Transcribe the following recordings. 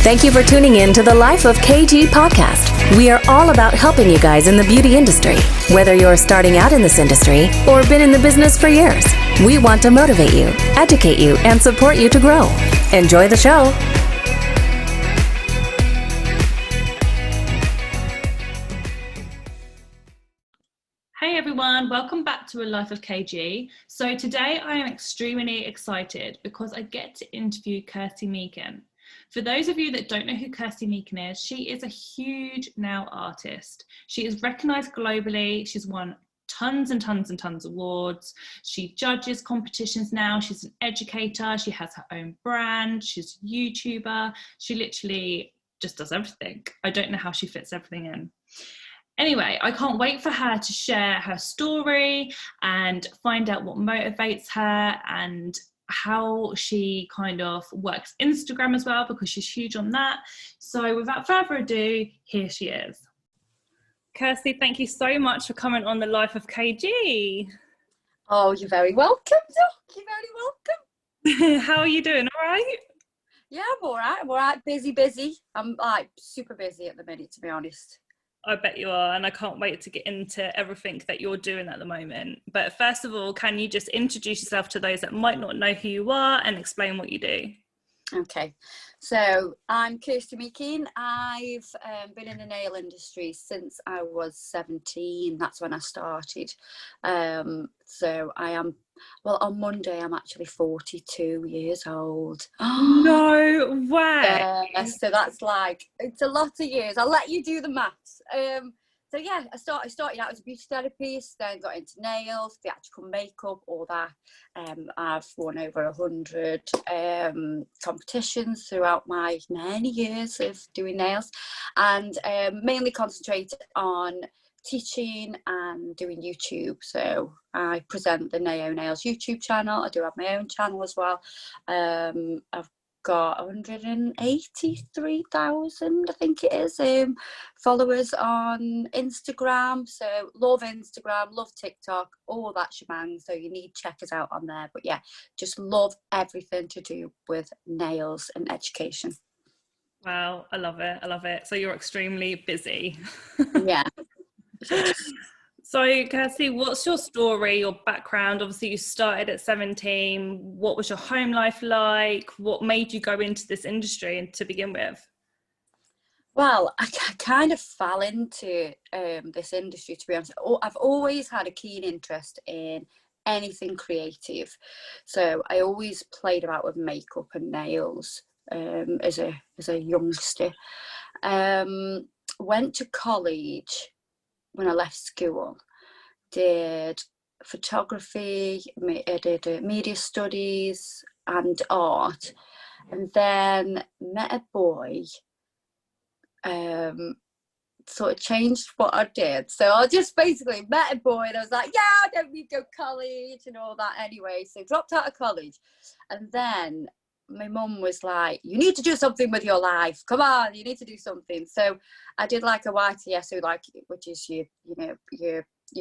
Thank you for tuning in to the Life of KG podcast. We are all about helping you guys in the beauty industry. Whether you're starting out in this industry or been in the business for years, we want to motivate you, educate you, and support you to grow. Enjoy the show. Hey everyone, welcome back to A Life of KG. So today I am extremely excited because I get to interview Kirsty Meakin. For those of you that don't know who Kirsty Meakin is, she is a huge nail artist. She is recognised globally. She's won tons and tons and tons of awards. She judges competitions now. She's an educator. She has her own brand. She's a YouTuber. She literally just does everything. I don't know how she fits everything in. Anyway, I can't wait for her to share her story and find out what motivates her and how she kind of works Instagram as well, because she's huge on that. So without further ado, here she is. Kirsty, thank you so much for coming on the Life of KG. Oh, you're very welcome, Doc. You're very welcome. How are you doing? All right? Yeah, I'm all right. I'm all right. Busy. I'm like super busy at the minute, to be honest. I bet you are, and I can't wait to get into everything that you're doing at the moment. But first of all, can you just introduce yourself to those that might not know who you are and explain what you do? Okay, so I'm Kirsty Meakin. I've been in the nail industry since I was 17. That's when I started. So I am, well, on Monday I'm actually 42 years old. No way! So that's like, it's a lot of years. I'll let you do the maths. So yeah, I started out as a beauty therapist, then got into nails, theatrical makeup, all that. I've won over 100 competitions throughout my many years of doing nails, and mainly concentrate on teaching and doing YouTube. So I present the Naio Nails YouTube channel. I do have my own channel as well. I've got 183,000, I think it is, followers on Instagram. So love Instagram, love TikTok, all that shebang. So you need to check us out on there. But yeah, just love everything to do with nails and education. Wow, I love it. So you're extremely busy. Yeah. So Kirsty, what's your story, your background? Obviously you started at 17. What was your home life like? What made you go into this industry to begin with? Well, I kind of fell into this industry, to be honest. I've always had a keen interest in anything creative. So I always played about with makeup and nails as a youngster. Went to college when I left school, did photography, I did media studies and art, and then met a boy, sort of changed what I did. So I just basically met a boy and I was like, yeah, I don't need to go to college and all that anyway. So dropped out of college, and then my mum was like, you need to do something with your life. Come on, you need to do something. So I did like a YTSO, which is your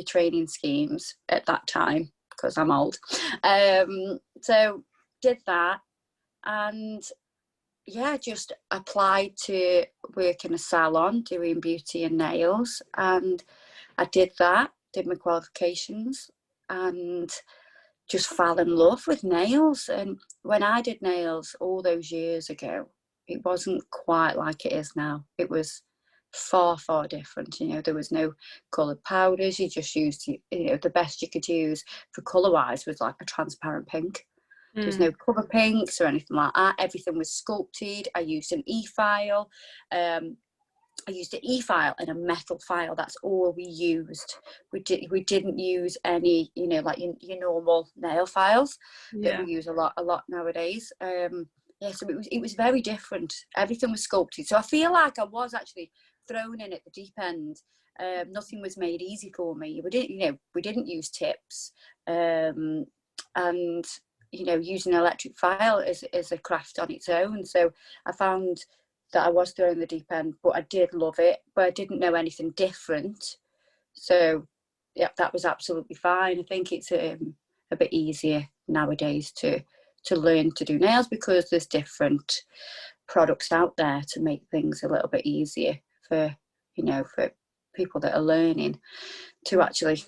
training schemes at that time, because I'm old. So did that, and yeah, just applied to work in a salon doing beauty and nails, and I did that, did my qualifications, and just fell in love with nails. And when I did nails all those years ago, it wasn't quite like it is now. It was far different. There was no coloured powders. You just used, the best you could use for colour wise was like a transparent pink. There's no cover pinks or anything like that. Everything was sculpted. I used an e-file. I used an e-file and a metal file. That's all we used. We didn't use any, like your normal nail files that we use a lot nowadays. So it was very different. Everything was sculpted. So I feel like I was actually thrown in at the deep end. Nothing was made easy for me. We didn't use tips, and using an electric file is a craft on its own. So I found that I was thrown in the deep end, but I did love it, but I didn't know anything different. So yeah, that was absolutely fine. I think it's a bit easier nowadays to to learn to do nails, because there's different products out there to make things a little bit easier for, you know, for people that are learning to actually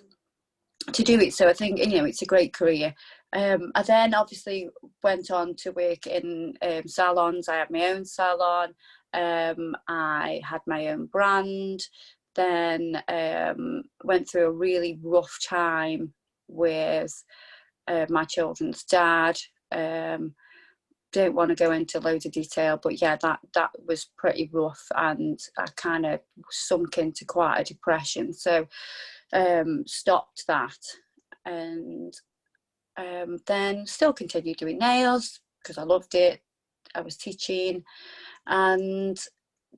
to do it. So I think, you know, it's a great career. I then obviously went on to work in salons. I had my own salon. I had my own brand. Then went through a really rough time with my children's dad. Don't want to go into loads of detail, but yeah, that was pretty rough, and I kind of sunk into quite a depression. So stopped that, and then still continued doing nails because I loved it. I was teaching, and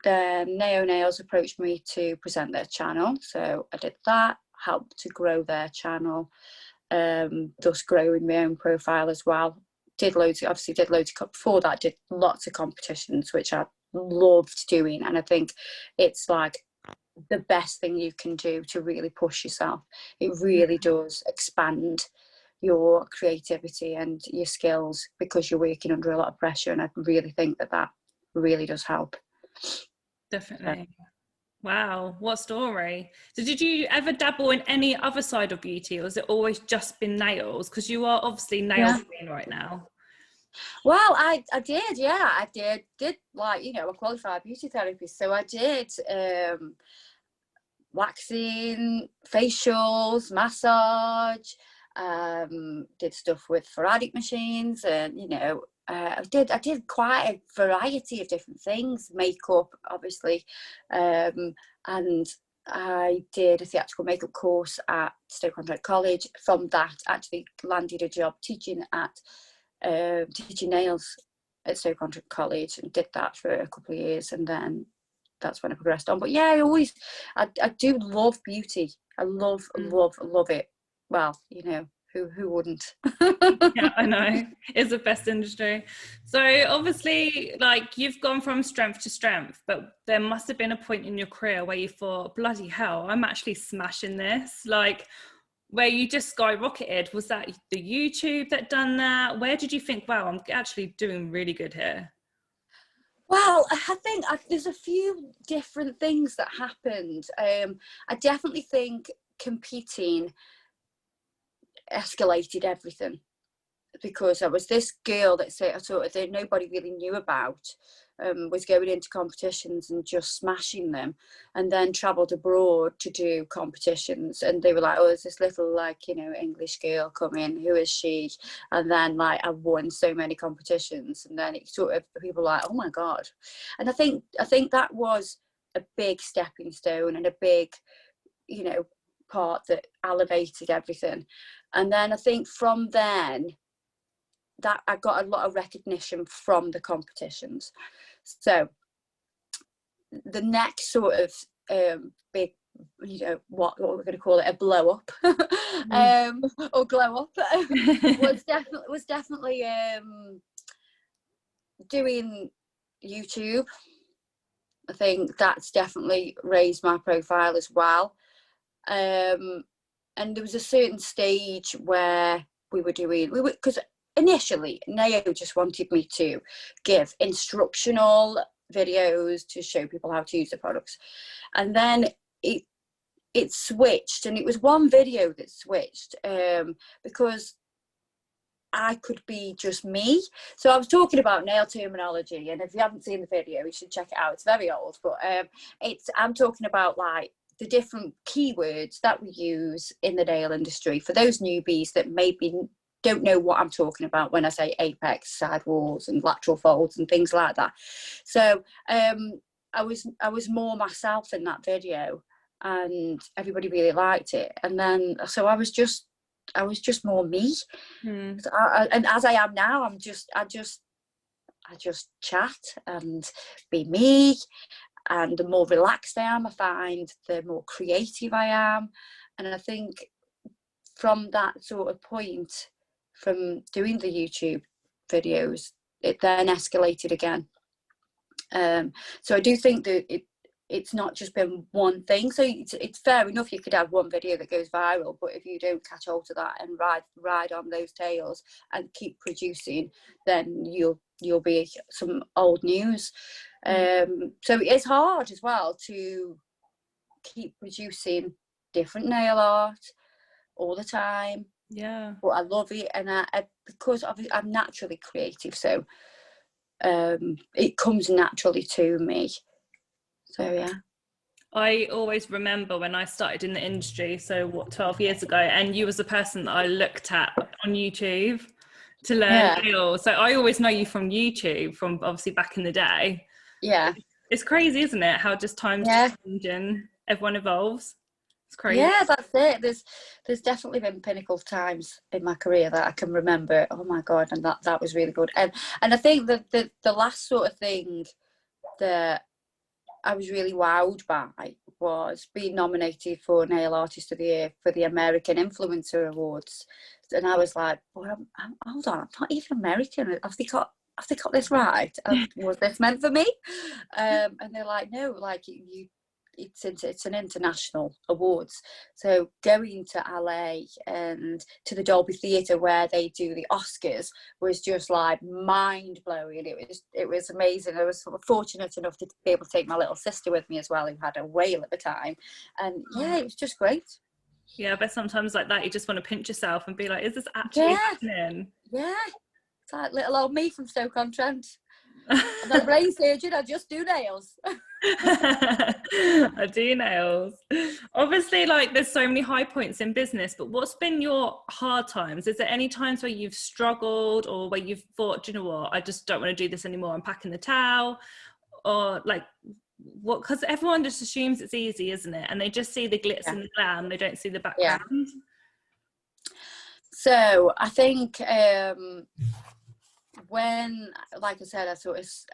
then Naio Nails approached me to present their channel, so I did that, helped to grow their channel, thus growing my own profile as well. Did loads before that, did lots of competitions, which I loved doing, and I think it's like the best thing you can do to really push yourself. It really does expand your creativity and your skills, because you're working under a lot of pressure, and I really think that really does help. Definitely. Wow, what story. So did you ever dabble in any other side of beauty, or has it always just been nails? Because you are obviously nail queen right now. Well, I did, yeah, I did like, you know, a qualified beauty therapist, so I did waxing, facials, massage, did stuff with Faradic machines, and you know, I did quite a variety of different things, makeup obviously, and I did a theatrical makeup course at Stoke-on-Trent College. From that, actually landed a job teaching nails at Stoke-on-Trent College, and did that for a couple of years, and then that's when I progressed on. But yeah, I do love beauty. I love it. Well, you know, who wouldn't? Yeah, I know, it's the best industry. So obviously, like, you've gone from strength to strength, but there must have been a point in your career where you thought, bloody hell, I'm actually smashing this, like, where you just skyrocketed. Was that the YouTube that done that? Where did you think, wow, I'm actually doing really good here? Well, I think there's a few different things that happened. I definitely think competing escalated everything, because I was this girl that nobody really knew about, was going into competitions and just smashing them, and then travelled abroad to do competitions, and they were like, oh, there's this little, like, you know, English girl coming, who is she? And then, like, I won so many competitions, and then it sort of, people were like, oh my god. And I think that was a big stepping stone, and a big, you know, part that elevated everything. And then I think from then, that I got a lot of recognition from the competitions. So the next sort of big, you know, what we're going to call it, a blow up, or glow up, was definitely doing YouTube. I think that's definitely raised my profile as well. And there was a certain stage where because initially Naio just wanted me to give instructional videos to show people how to use the products, and then it switched, and it was one video that switched, because I could be just me. So I was talking about nail terminology, and if you haven't seen the video, you should check it out. It's very old, but I'm talking about, like, the different keywords that we use in the nail industry for those newbies that maybe don't know what I'm talking about when I say apex, side walls, and lateral folds and things like that. So I was more myself in that video, and everybody really liked it. And then so I was just more me. And as I am now, I just chat and be me. And the more relaxed I am, I find the more creative I am. And I think from that sort of point, from doing the YouTube videos, it then escalated again. So I do think that it's not just been one thing. So it's fair enough, you could have one video that goes viral, but if you don't catch hold of that and ride on those tails and keep producing, then you'll be some old news. So it's hard as well to keep producing different nail art all the time. Yeah, but I love it, and I because obviously I'm naturally creative, so it comes naturally to me. So yeah, I always remember when I started in the industry, so 12 years ago, and you was the person that I looked at on YouTube to learn nails. So I always know you from YouTube, from obviously back in the day. Yeah, it's crazy, isn't it, how just times change and everyone evolves. It's crazy. Yeah, that's it. There's definitely been pinnacle times in my career that I can remember. Oh my God, and that was really good. And I think that the last sort of thing that I was really wowed by was being nominated for Nail Artist of the Year for the American Influencer Awards. And I was like, well, hold on, I'm not even American. Have they got this right? Was this meant for me? And they're like, no, like it's an international awards. So going to LA and to the Dolby Theatre where they do the Oscars was just like mind blowing. It was amazing. I was fortunate enough to be able to take my little sister with me as well, who had a whale at the time. And yeah, it was just great. Yeah, but sometimes like that, you just want to pinch yourself and be like, is this actually happening? Yeah, it's like little old me from Stoke-on-Trent. I'm not a brain surgeon, I just do nails. I do nails. Obviously, like there's so many high points in business, but what's been your hard times? Is there any times where you've struggled or where you've thought, do you know what, I just don't want to do this anymore, I'm packing the towel? Or like what, because everyone just assumes it's easy, isn't it? And they just see the glitz and the glam, they don't see the background. So I think when, like I said,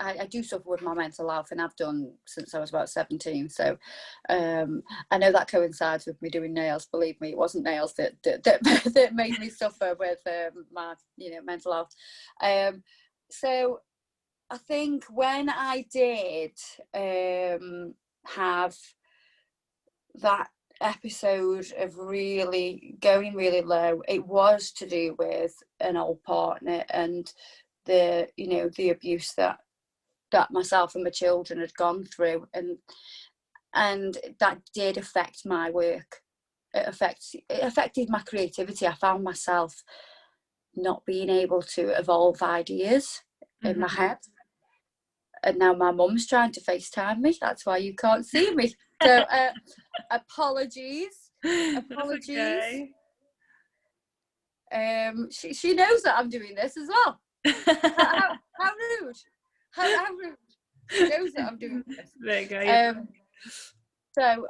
I do suffer with my mental health, and I've done since I was about 17. So I know that coincides with me doing nails. Believe me, it wasn't nails that made me suffer with my mental health. So I think when I did have that episode of really going really low, it was to do with an old partner and the abuse that myself and my children had gone through, and that did affect my work. It affected my creativity. I found myself not being able to evolve ideas in my head. And now my mum's trying to FaceTime me. That's why you can't see me. So apologies. Okay. She knows that I'm doing this as well. How rude. How rude. She knows that I'm doing this. There you go. So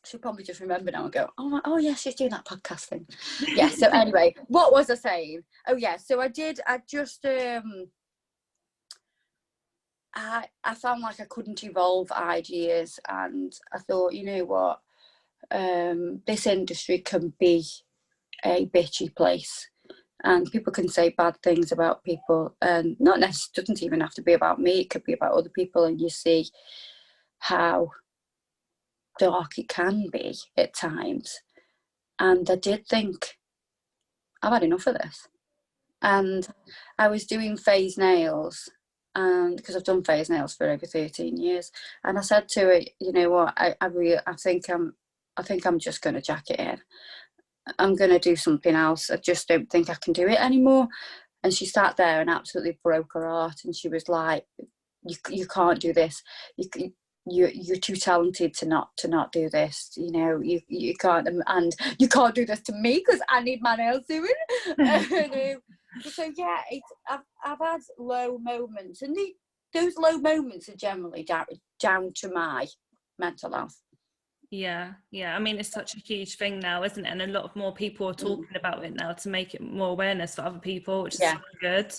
she'll probably just remember now and go, oh yeah, she's doing that podcast thing. Yeah, so anyway, what was I saying? Oh yeah, so I just I found like I couldn't evolve ideas, and I thought, you know what, this industry can be a bitchy place, and people can say bad things about people, and not necessarily, doesn't even have to be about me, it could be about other people, and you see how dark it can be at times. And I did think, I've had enough of this. And I was doing phase nails, and because I've done phase nails for over 13 years, and I said to it, you know what, I think I'm just going to jack it in. I'm going to do something else. I just don't think I can do it anymore. And she sat there and absolutely broke her heart, and she was like, you can't do this. You're too talented to not do this. You know, you can't, and you can't do this to me because I need my nails doing. So yeah, I've had low moments, and those low moments are generally down to my mental health. Yeah. I mean, it's such a huge thing now, isn't it? And a lot more people are talking about it now to make it more awareness for other people, which is so good.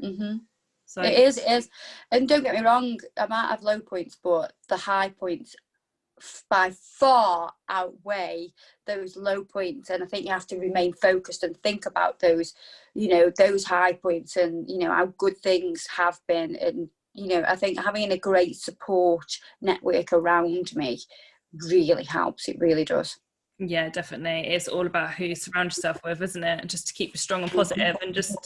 Mm-hmm. So it is, and don't get me wrong, I might have low points, but the high points by far outweigh those low points, and I think you have to remain focused and think about those, those high points, and how good things have been, and I think having a great support network around me really helps. It really does. Yeah, definitely. It's all about who you surround yourself with, isn't it? Just to keep you strong and positive and just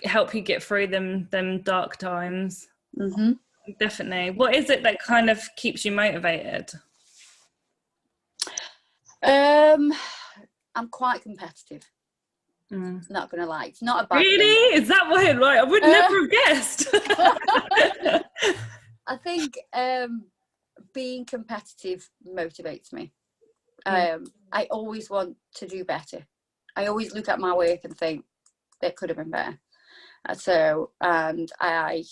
help you get through them dark times. Mm-hmm. Definitely. What is it that kind of keeps you motivated? I'm quite competitive. Not gonna lie, it's not a bad thing. Really? Is that weird? Right, I would never have guessed. I think being competitive motivates me. I always want to do better. I always look at my work and think it could have been better. And I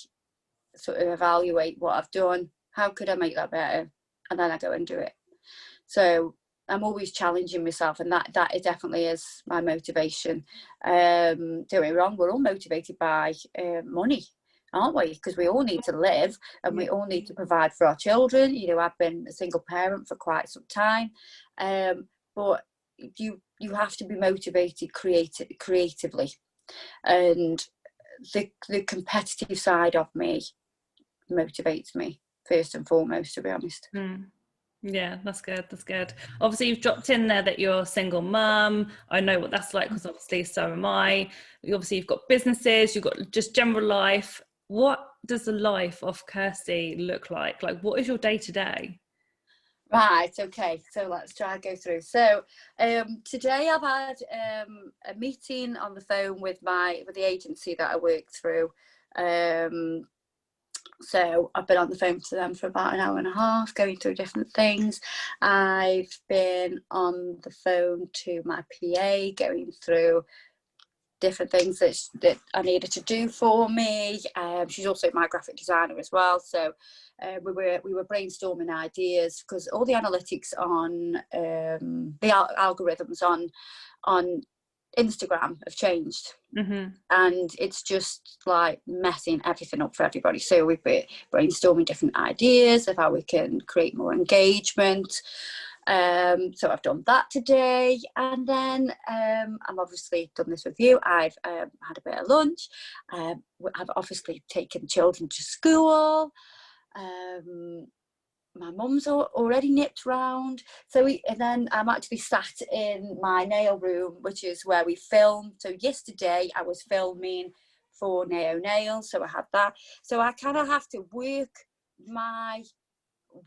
sort of evaluate what I've done. How could I make that better? And then I go and do it. So I'm always challenging myself, and that definitely is my motivation. Don't get me wrong, we're all motivated by money, aren't we? Because we all need to live, and we all need to provide for our children. I've been a single parent for quite some time, but you have to be motivated creatively, and the competitive side of me motivates me first and foremost, to be honest. Yeah, that's good. Obviously, you've dropped in there that you're a single mum. I know what that's like, because obviously so am I. Obviously, you've got businesses, you've got just general life. What does the life of Kirsty look like? Like, what is your day to day? Right, okay, so let's try and go through. So today I've had a meeting on the phone with the agency that I work through. So I've been on the phone to them for about an hour and a half, going through different things. I've been on the phone to my PA, going through different things that I needed to do for me. She's also my graphic designer as well. So we were brainstorming ideas, because all the analytics on the algorithms on Instagram have changed, and it's just like messing everything up for everybody. So we've been brainstorming different ideas of how we can create more engagement. So I've done that today, and then I've obviously done this with you. I've had a bit of lunch. I've obviously taken children to school. My mum's already nipped round, and then I'm actually sat in my nail room, which is where we film. So yesterday I was filming for Naio Nails, so I had that. So I kind of have to work my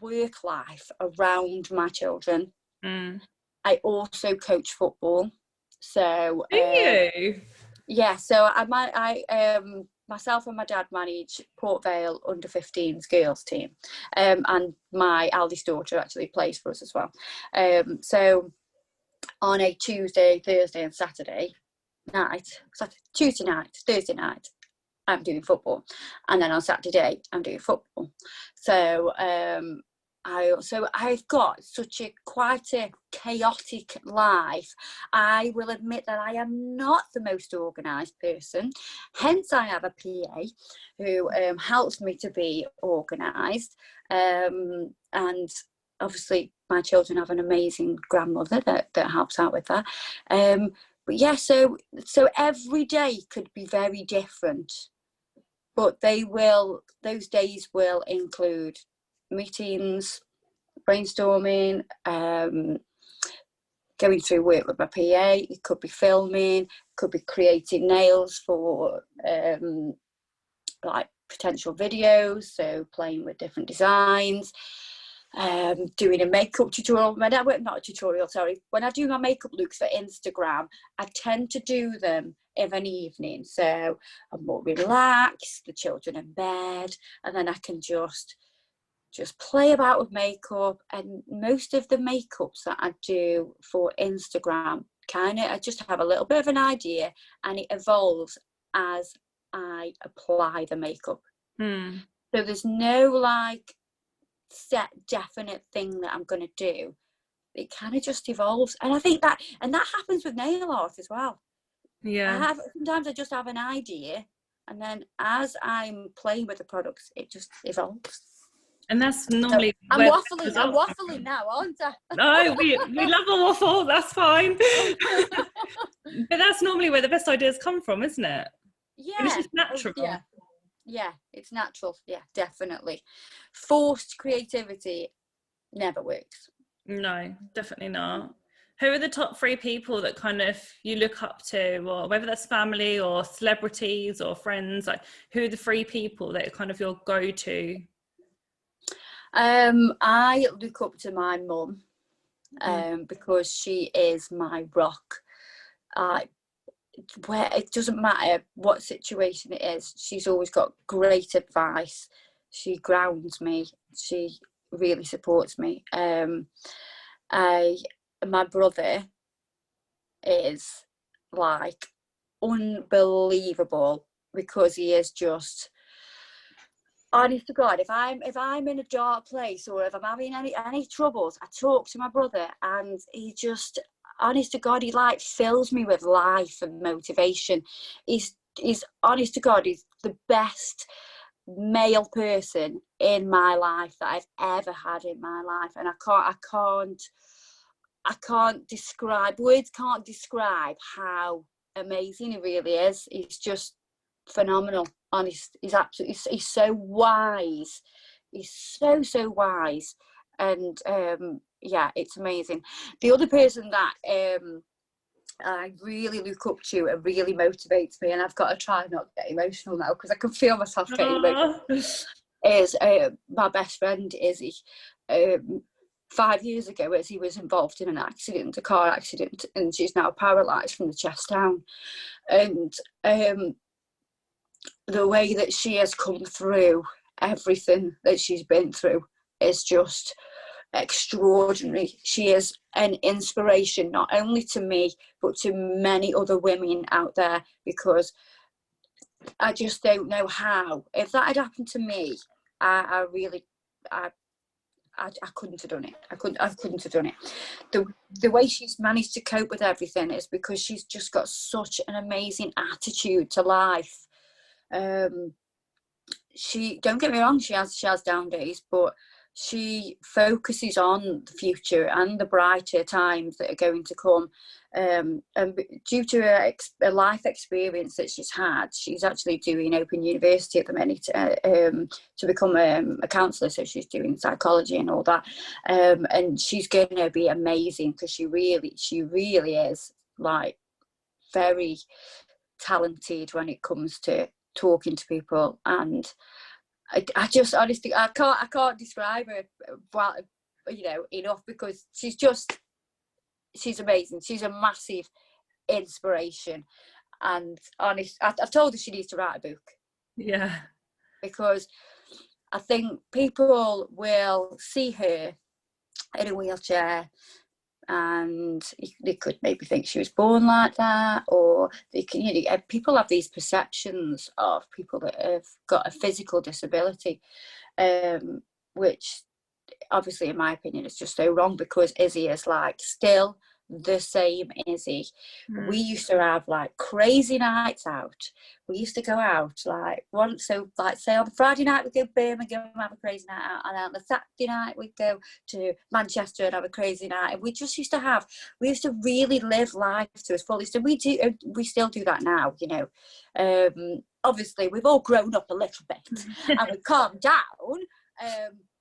work life around my children. I also coach football. So do you? Yeah, so I myself and my dad manage Port Vale under 15s girls team, and my eldest daughter actually plays for us as well. So on a Tuesday, Thursday and Saturday night, Tuesday night, Thursday night, I'm doing football, and then on Saturday I'm doing football. So I've got quite a chaotic life. I will admit that I am not the most organised person. Hence, I have a PA who helps me to be organised. And obviously, my children have an amazing grandmother that helps out with that. But yeah, so every day could be very different. But those days will include meetings, brainstorming, going through work with my PA. It could be filming, could be creating nails for like potential videos, so playing with different designs, doing a makeup tutorial. Not a tutorial, sorry. When I do my makeup looks for Instagram, I tend to do them of an evening, so I'm more relaxed, the children in bed, and then I can just play about with makeup. And most of the makeups that I do for Instagram, I just have a little bit of an idea, and it evolves as I apply the makeup. So there's no like set definite thing that I'm going to do. It kind of just evolves, and I think that happens with nail art as well. Yeah, sometimes I just have an idea, and then as I'm playing with the products, it just evolves. and that's normally I'm waffling now, aren't I? No, we love a waffle, that's fine. But that's normally where the best ideas come from, isn't it? Yeah, and it's just natural. Yeah, it's natural. Yeah, definitely. Forced creativity never works. No, definitely not. Who are the top three people that kind of you look up to, or whether that's family or celebrities or friends? Like, who are the three people that are kind of your go-to? I look up to my mum, because she is my rock. Where it doesn't matter what situation it is, she's always got great advice. She grounds me. She really supports me. My brother is like unbelievable, because he is just, honest to God, if I'm in a dark place, or if I'm having any troubles, I talk to my brother, and he just, honest to God, he like fills me with life and motivation. He's honest to God, he's the best male person in my life that I've ever had in my life, and I can't describe, words can't describe how amazing he really is. He's just phenomenal. Honest, he's absolutely, he's so wise. He's so wise, and yeah, it's amazing. The other person that I really look up to and really motivates me, and I've got to try not to get emotional now because I can feel myself getting emotional, is my best friend Izzy. 5 years ago, Izzy was involved in a car accident, and she's now paralysed from the chest down. And the way that she has come through everything that she's been through is just extraordinary. She is an inspiration, not only to me, but to many other women out there, because I just don't know how. If that had happened to me, I couldn't have done it. I couldn't have done it. The way she's managed to cope with everything is because she's just got such an amazing attitude to life. She, don't get me wrong, she has down days, but she focuses on the future and the brighter times that are going to come. And due to a life experience that she's had, she's actually doing Open University at the minute to become a counsellor. So she's doing psychology and all that. And she's going to be amazing, because she really is like very talented when it comes to talking to people. And I just honestly, I can't describe her well, enough, because she's amazing. She's a massive inspiration. And honest, I've told her she needs to write a book. Yeah. Because I think people will see her in a wheelchair, and they could maybe think she was born like that, or they can, people have these perceptions of people that have got a physical disability, which obviously, in my opinion, is just so wrong, because Izzy is like still the same Izzy. We used to have like crazy nights out. We used to go out like once, so like say on the Friday night we'd go to Birmingham and have a crazy night out, and on the Saturday night we'd go to Manchester and have a crazy night. And we used to really live life to its fullest, and we still do that now, obviously we've all grown up a little bit and we've calmed down,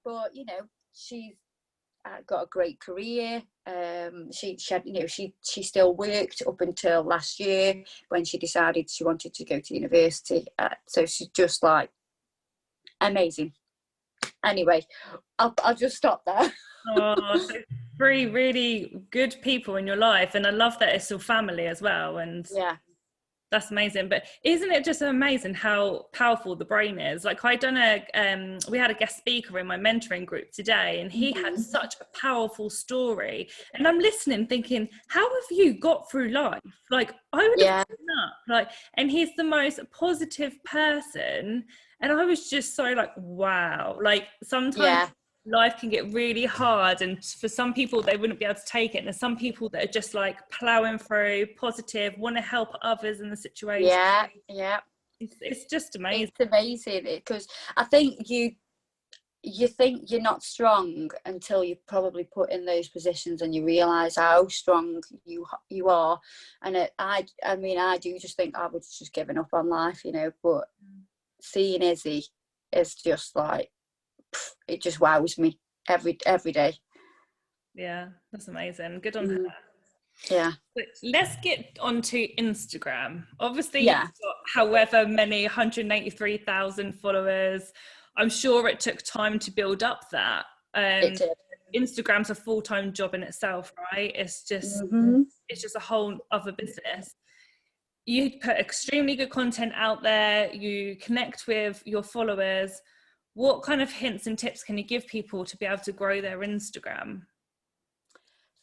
but she's got a great career. She still worked up until last year, when she decided she wanted to go to university. So she's just like amazing. Anyway, I'll just stop there. Oh, so three really good people in your life, and I love that it's all family as well. And yeah, that's amazing. But isn't it just amazing how powerful the brain is? Like, we had a guest speaker in my mentoring group today, and he had such a powerful story. And I'm listening thinking, how have you got through life? Like, I would have given up. Like, and he's the most positive person. And I was just so like, wow. Like, sometimes life can get really hard, and for some people they wouldn't be able to take it, and there's some people that are just like plowing through, positive, want to help others in the situation. It's just amazing. It's amazing, because I think you think you're not strong until you're probably put in those positions and you realize how strong you are. And I mean, I do just think I would just given up on life, but seeing Izzy is just like, it just wows me every day. Yeah, that's amazing. Good on her. Yeah. But let's get onto Instagram. Obviously, Yeah. you've got however many 183,000 followers. I'm sure it took time to build up that. It did. Instagram's a full-time job in itself, right? It's just a whole other business. You put extremely good content out there. You connect with your followers. What kind of hints and tips can you give people to be able to grow their Instagram?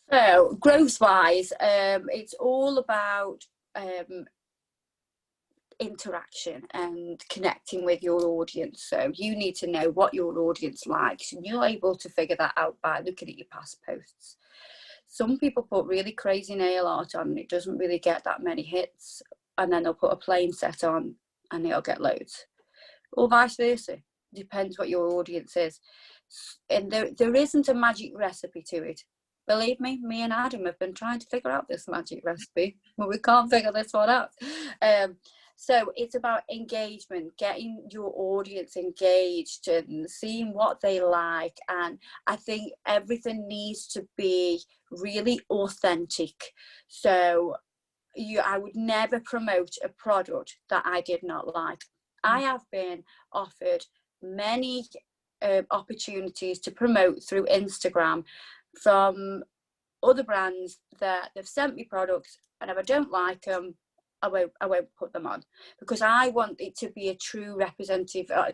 So growth wise, it's all about interaction and connecting with your audience. So you need to know what your audience likes, and you're able to figure that out by looking at your past posts. Some people put really crazy nail art on and it doesn't really get that many hits, and then they'll put a plain set on and it'll get loads, or vice versa. Depends what your audience is. And there isn't a magic recipe to it. Believe me and Adam have been trying to figure out this magic recipe, but we can't figure this one out. So it's about engagement, getting your audience engaged and seeing what they like. And I think everything needs to be really authentic. So I would never promote a product that I did not like. I have been offered many opportunities to promote through Instagram from other brands that they've sent me products, and if I don't like them, I won't put them on, because I want it to be a true representative, of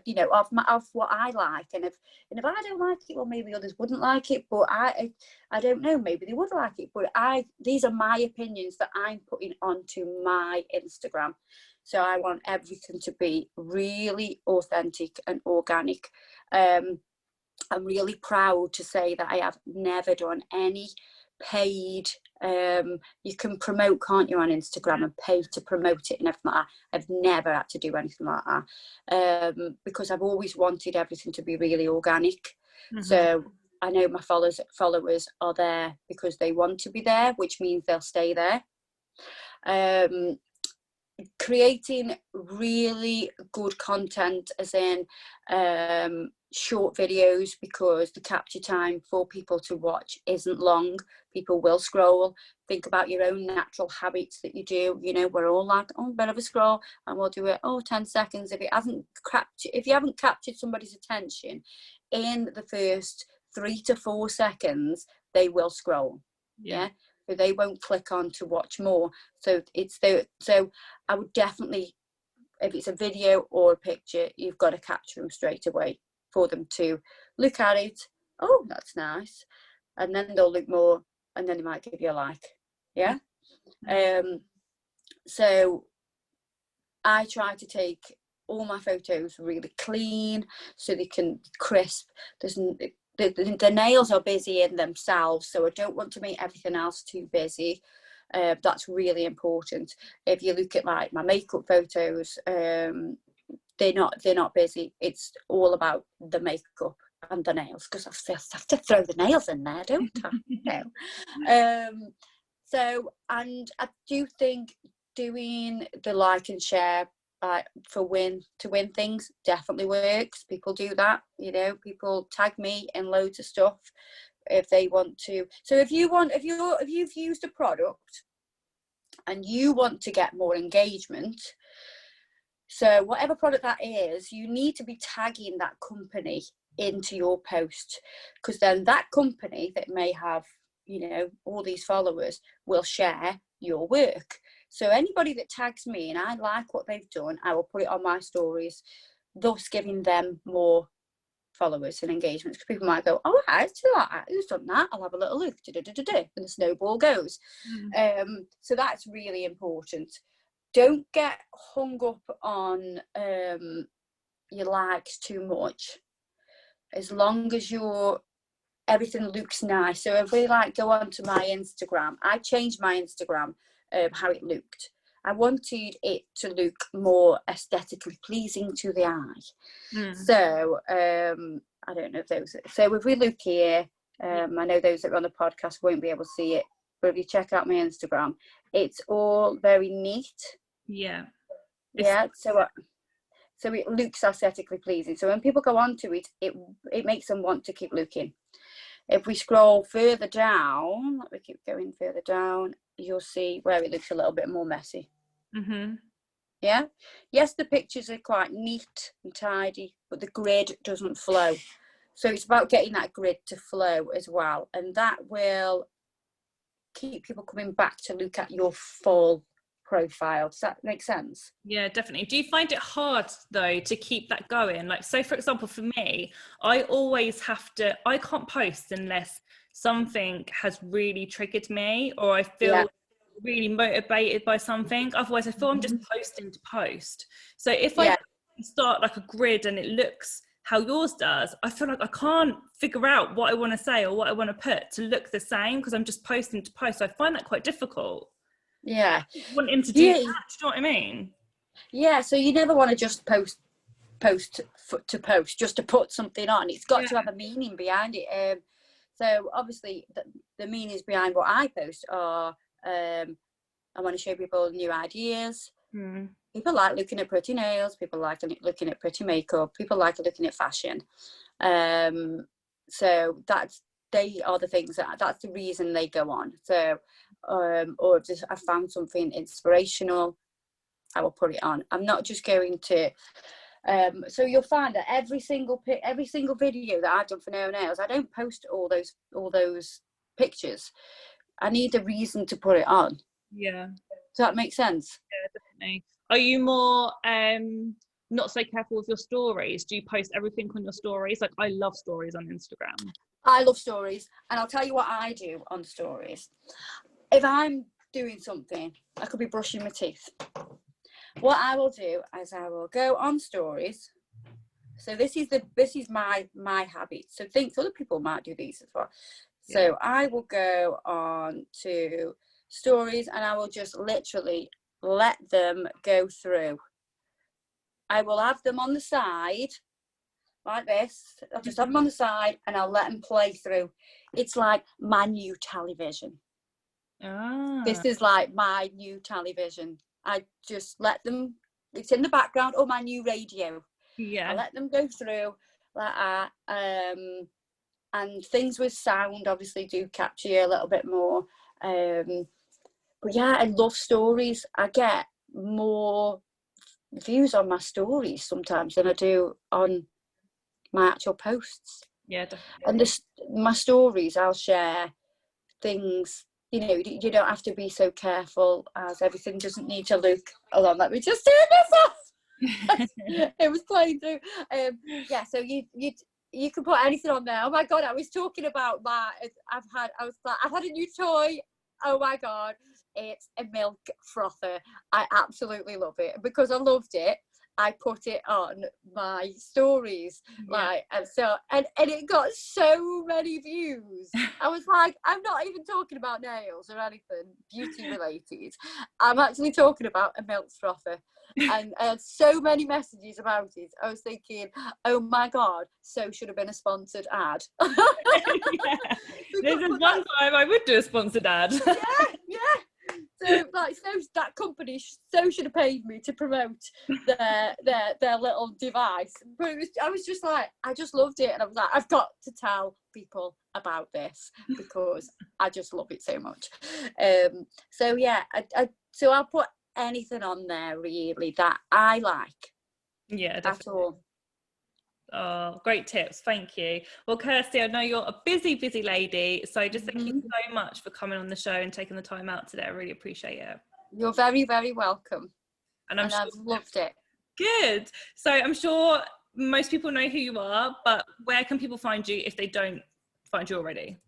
what I like. And if I don't like it, well, maybe others wouldn't like it, but I don't know, maybe they would like it. But these are my opinions that I'm putting onto my Instagram. So I want everything to be really authentic and organic. I'm really proud to say that I have never done any paid. You can promote, can't you, on Instagram, and pay to promote it and everything like that. I've never had to do anything like that, because I've always wanted everything to be really organic. So I know my followers are there because they want to be there, which means they'll stay there. Creating really good content, as in short videos, because the capture time for people to watch isn't long. People will scroll. Think about your own natural habits that you do. We're all like, a bit of a scroll, and we'll do it 10 seconds. If you haven't captured somebody's attention in the first 3 to 4 seconds, they will scroll. Yeah. So they won't click on to watch more. So so I would definitely, if it's a video or a picture, you've got to capture them straight away for them to look at it. Oh, that's nice. And then they'll look more, and then they might give you a like. Yeah. So I try to take all my photos really clean so they can be crisp. The nails are busy in themselves, so I don't want to make everything else too busy. That's really important. If you look at like my makeup photos, they're not busy. It's all about the makeup and the nails, because I have to throw the nails in there, don't I? So, and I do think doing the like and share to win things definitely works. People do that, people tag me in loads of stuff if they want to. So if you've used a product and you want to get more engagement, so whatever product that is, you need to be tagging that company into your post, because then that company that may have all these followers will share your work. So anybody that tags me and I like what they've done, I will put it on my stories, thus giving them more followers and engagements. Because people might go, oh, I actually like that. Who's done that? I'll have a little look. And the snowball goes. So that's really important. Don't get hung up on your likes too much. As long as everything looks nice. So if we go onto my Instagram, I changed my Instagram, how it looked. I wanted it to look more aesthetically pleasing to the eye. So I don't know if so if we look here, I know those that are on the podcast won't be able to see it, but if you check out my Instagram, it's all very neat. So so it looks aesthetically pleasing. So when people go onto it, it makes them want to keep looking. If we scroll further down, we keep going further down, you'll see where it looks a little bit more messy. Mm-hmm. Yeah. Yes, the pictures are quite neat and tidy, but the grid doesn't flow. So it's about getting that grid to flow as well. And that will keep people coming back to look at your full profile. Does that make sense? Yeah, definitely. Do you find it hard though to keep that going? Like, so for example, for me, I always have to, I can't post unless something has really triggered me, or I feel really motivated by something. Otherwise I feel I'm just posting to post. So if I start like a grid and it looks how yours does, I feel like I can't figure out what I want to say or what I want to put to look the same, because I'm just posting to post. So I find that quite difficult. Yeah. Wanting to do that, do you know what I mean? Yeah, so you never want to just post to post, just to put something on. It's got to have a meaning behind it. So obviously the meanings behind what I post are, I want to show people new ideas. People like looking at pretty nails, people like looking at pretty makeup, people like looking at fashion. So they are the things that's the reason they go on. So or if I found something inspirational, I will put it on. I'm not just going to so you'll find that every single video that I've done for Naio Nails, I don't post all those pictures. I need a reason to put it on. Yeah. Does that make sense? Yeah, definitely. Are you more not so careful with your stories? Do you post everything on your stories? Like, I love stories on Instagram. I love stories, and I'll tell you what I do on stories. If I'm doing something, I could be brushing my teeth. What I will do is I will go on stories. So this is my habit. So other people might do these as well. So I will go on to stories and I will just literally let them go through. I will have them on the side like this. I'll just have them on the side and I'll let them play through. It's like my new television. This is like my new television. I just let them, it's in the background, or my new radio. I let them go through like that. And things with sound obviously do capture you a little bit more. But yeah, I love stories. I get more views on my stories sometimes than I do on my actual posts. Yeah, definitely. And my stories, I'll share things. You know, you don't have to be so careful, as everything doesn't need to look. Hold on, let me just turn this off. It was playing through. Yeah, so you can put anything on there. Oh my god, I was talking about that. I've had a new toy. Oh my god, it's a milk frother. I absolutely love it. Because I loved it, I put it on my stories, and it got so many views. I was like, I'm not even talking about nails or anything beauty related. I'm actually talking about a milk frother, and I had so many messages about it. I was thinking, oh my god, so should have been a sponsored ad. There's one time I would do a sponsored ad. Yeah. So that company should have paid me to promote their little device. But I was just like, I just loved it, and I was like, I've got to tell people about this because I just love it so much. So yeah, so I'll put anything on there really that I like. Yeah, definitely. At all. Oh, great tips. Thank you. Well, Kirsty, I know you're a busy lady. So just thank you so much for coming on the show and taking the time out today. I really appreciate it. You're very, very welcome. And I've loved it. Good. So I'm sure most people know who you are, but where can people find you if they don't find you already?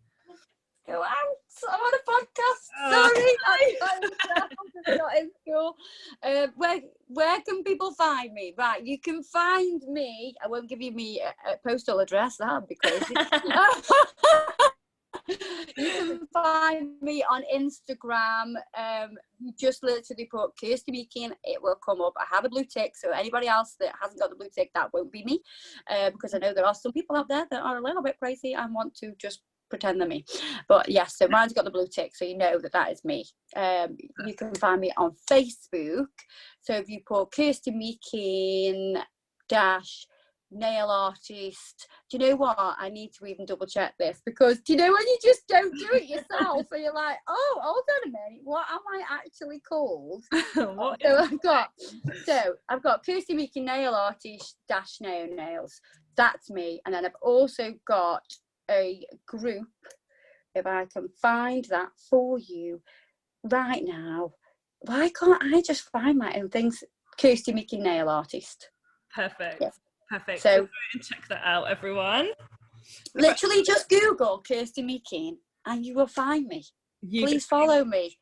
Go out. I'm on a podcast. Sorry, I'm not in school. Where can people find me? Right, you can find me. I won't give you me a postal address. That'd be crazy. You can find me on Instagram. You just literally put Kirsty Meakin, it will come up. I have a blue tick, so anybody else that hasn't got the blue tick, that won't be me, because I know there are some people out there that are a little bit crazy and want to just pretend they're me. But yes, so mine's got the blue tick, so you know that is me. You can find me on Facebook. So if you put Kirsty Meakin dash nail artist. Do you know what? I need to even double check this, because do you know when you just don't do it yourself and you're like, oh, hold on a minute, what am I actually called? So I've got Kirsty Meakin nail artist dash Naio nails. That's me. And then I've also got a group, if I can find that for you right now. Why can't I just find my own things? Kirsty Meakin nail artist. Perfect. Yeah. Perfect. So go and check that out, everyone. Literally just Google Kirsty Meakin and you will find me. Please follow me.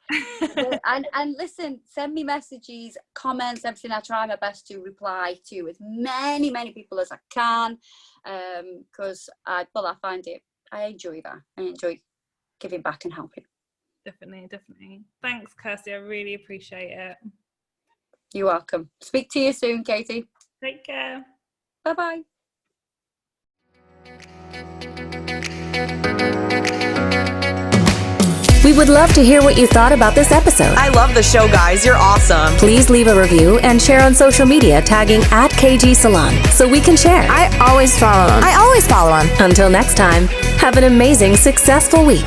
and listen, send me messages, comments, everything. I try my best to reply to as many people as I can, because I find it, I enjoy that. I enjoy giving back and helping. Definitely. Thanks, Kirsty. I really appreciate it. You're welcome. Speak to you soon, Katie. Take care. Bye-bye. We would love to hear what you thought about this episode. I love the show, guys. You're awesome. Please leave a review and share on social media tagging @KG Salon so we can share. I always follow them. Until next time, have an amazing, successful week.